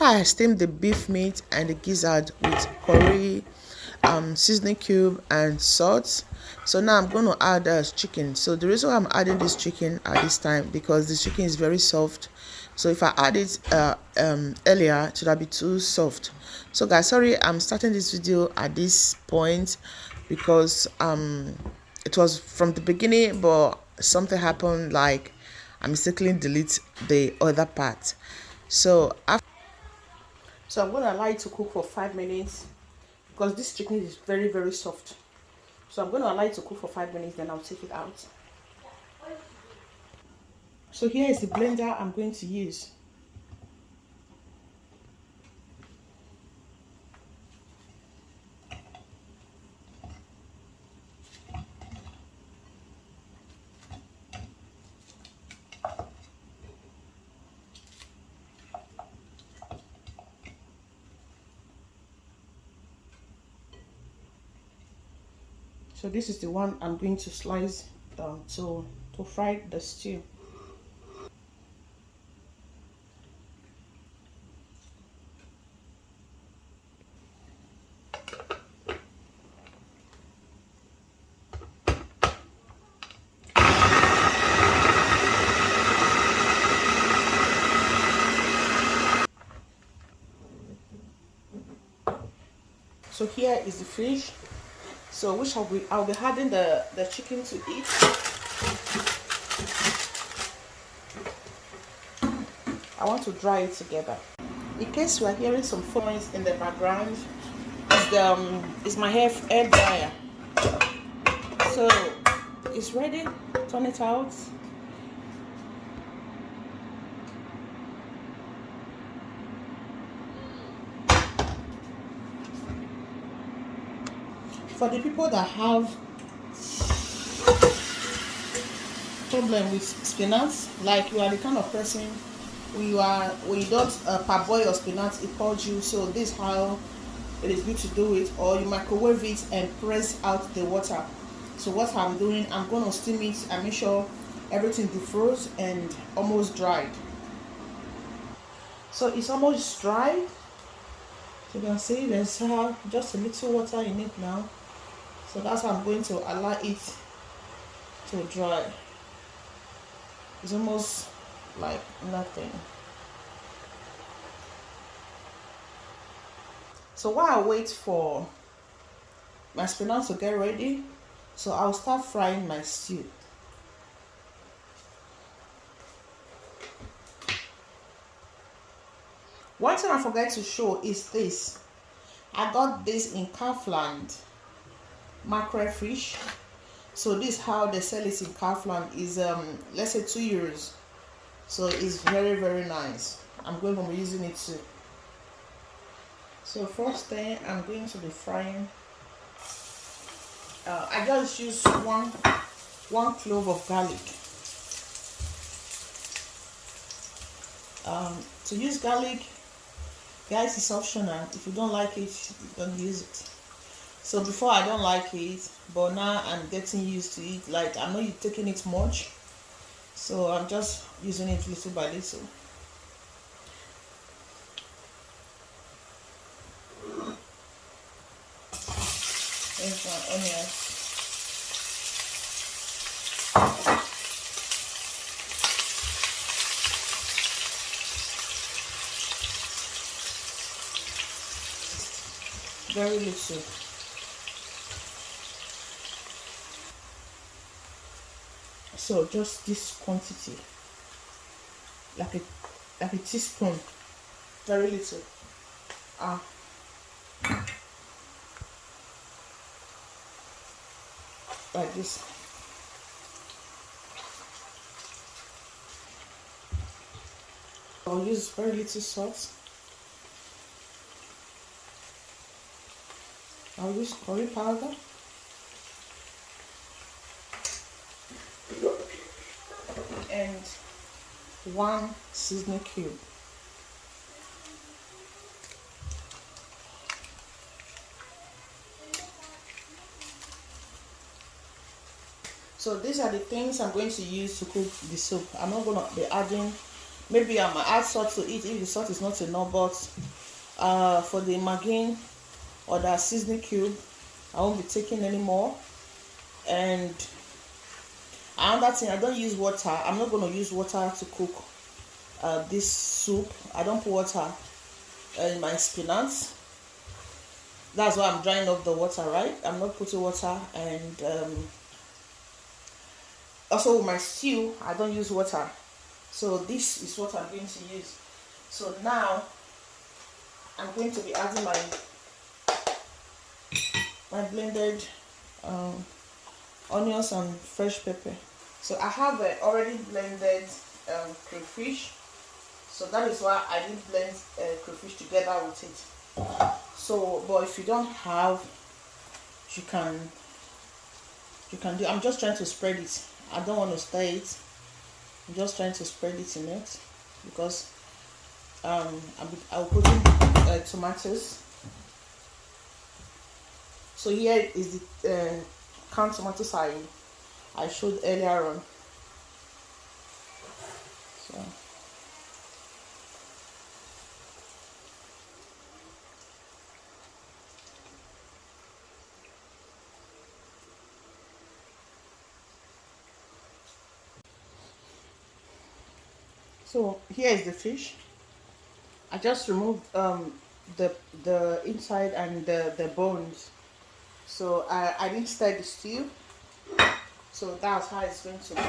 I steamed the beef meat and the gizzard with curry, seasoning cube and salt. So now I'm going to add chicken. So the reason why I'm adding this chicken at this time, because the chicken is very soft. So if I add it earlier, it would be too soft. So guys, sorry, I'm starting this video at this point because it was from the beginning, but something happened, like I mistakenly delete the other part. So I'm going to allow it to cook for 5 minutes because this chicken is very, very soft. So I'm going to allow it to cook for 5 minutes, then I'll take it out. So here is the blender I'm going to use. So this is the one I'm going to slice to fry the stew. So here is the fish. So I'll be adding the chicken to it. I want to dry it together. In case you are hearing some noise in the background, is my hair dryer. So it's ready. Turn it out. For the people that have problem with spinach, like you are the kind of person when you don't parboil your spinach, it calls you. So this is how it is good to do it, or you microwave it and press out the water. So what I'm doing, I'm going to steam it and make sure everything defroze and almost dried. So it's almost dried. So you can see there's just a little water in it now. So that's how I'm going to allow it to dry. It's almost like nothing. So while I wait for my spinach to get ready, so I'll start frying my stew. One thing I forgot to show is this. I got this in Kaufland, mackerel fish. So this is how they sell it in Kaufland, is let's say €2. So it's very, very nice. I'm going to be using it too. So first thing I'm going to be frying, I just use one clove of garlic. To use garlic, guys, is optional. If you don't like it, you don't use it. So before I don't like it, but now I'm getting used to it. Like I'm not taking it much, so I'm just using it little by little. Here's my onions. Very little. So just this quantity, like a teaspoon, very little. Like this. I'll use very little salt. I'll use curry powder. And 1 seasoning cube. So these are the things I'm going to use to cook the soup. I'm not going to be adding Maybe I might add salt to it if the salt is not enough, but for the maggi or the seasoning cube, I won't be taking any more. And another thing, I don't use water. I'm not going to use water to cook this soup. I don't put water in my spinach. That's why I'm drying up the water, right? I'm not putting water. And also with my stew, I don't use water. So this is what I'm going to use. So now I'm going to be adding my blended onions and fresh pepper. So I have already blended crayfish. So that is why I didn't blend crayfish together with it. So, but if you don't have, you can do. I'm just trying to spread it. I don't want to stir it. I'm just trying to spread it in it because I'll put in tomatoes. So here is the canned tomatoes I showed earlier on. So here is the fish. I just removed the inside and the bones. So I didn't stir the stew. So that's how it's going to be.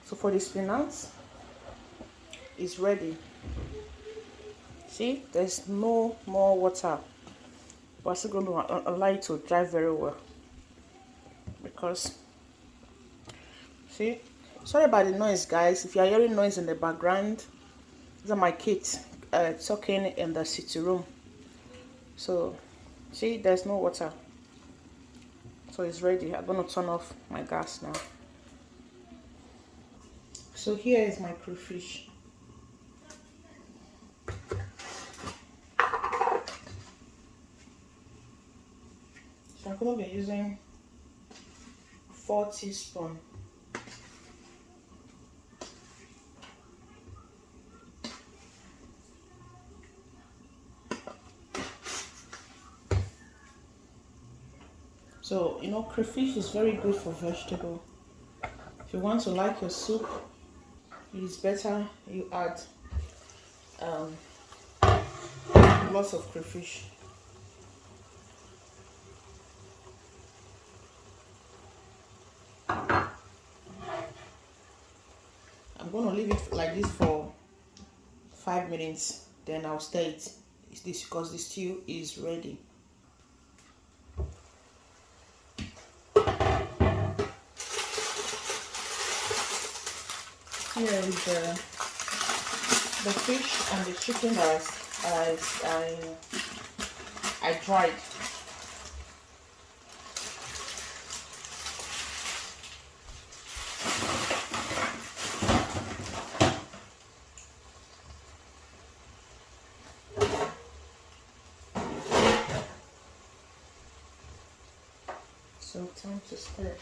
So for the spinach, it's ready. See, there's no more water. But I'm still going to allow it to dry very well. Because, see, sorry about the noise, guys. If you are hearing noise in the background, these are my kids talking in the sitting room. So, see, there's no water. So it's ready. I'm going to turn off my gas now. So here is my crayfish. So I'm going to be using 4 teaspoons. So, you know, crayfish is very good for vegetable. If you want to like your soup, it is better you add lots of crayfish. I'm going to leave it like this for 5 minutes, then I'll stir it. It's this because the stew is ready. Here is the fish and the chicken that I dried. So time to stir.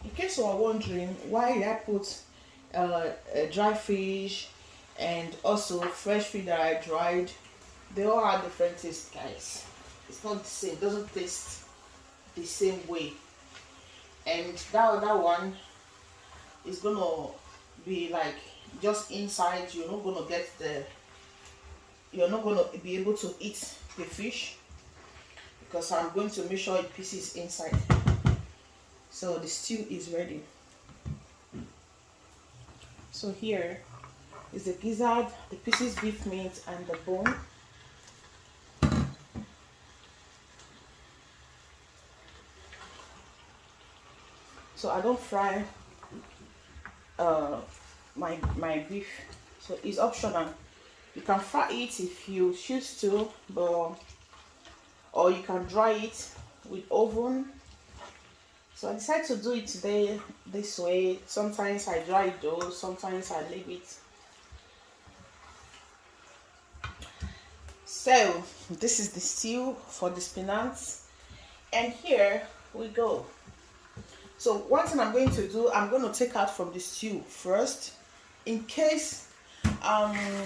In case you are wondering why I put dry fish and also fresh fish that I dried, they all have different taste, guys. It's not the same. It doesn't taste the same way. And that other one is gonna be like just inside. You're not gonna be able to eat the fish because I'm going to make sure it pieces inside. So the stew is ready. So here is the gizzard, the pieces beef meat, and the bone. So I don't fry my beef, so it's optional. You can fry it if you choose to, but or you can dry it with oven. So I decided to do it today this way. Sometimes I dry it though, sometimes I leave it. So this is the stew for the spinach, and here we go. So one thing I'm going to do, I'm going to take out from the stew first, in case I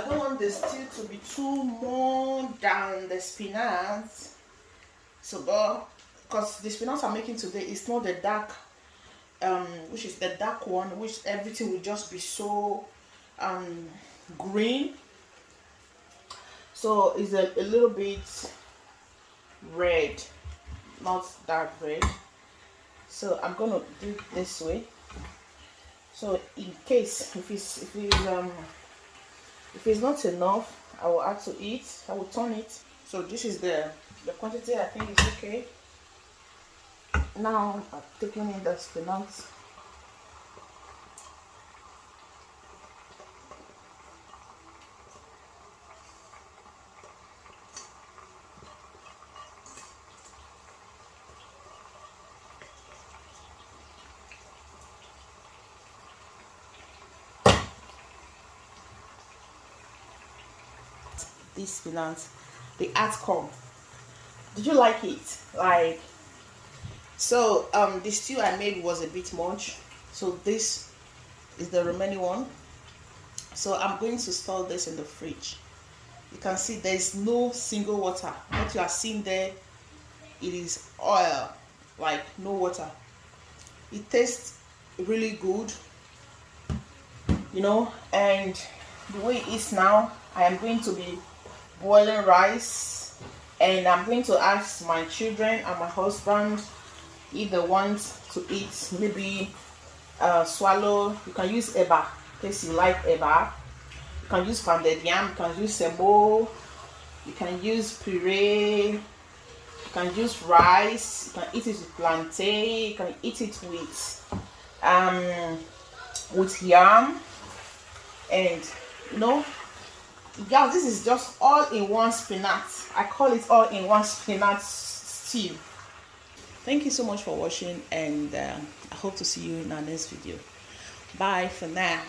don't want the stew to be too more down the spinach. So because the spinach I'm making today is not the dark, which is the dark one, which everything will just be so green. So it's a little bit red, not dark red. So I'm gonna do it this way. So in case if it's not enough, I will add to it. I will turn it. So this is the quantity. I think is okay. Now I'm taking in the spinach. This spinach, the corn. Did you like it? Like, so the stew I made was a bit much, so this is the remaining one. So I'm going to store this in the fridge. You can see there is no single water. What you are seeing there, it is oil, like no water. It tastes really good, you know. And the way it is now, I am going to be boiling rice, and I'm going to ask my children and my husband if they want to eat maybe swallow. You can use eba in case you like eba. You can use pounded yam, you can use semo, you can use puree, you can use rice, you can eat it with plantain, you can eat it with yam, and you know, yeah, this is just all in one spinach. I call it all in one spinach stew. Thank you so much for watching, and I hope to see you in our next video. Bye for now.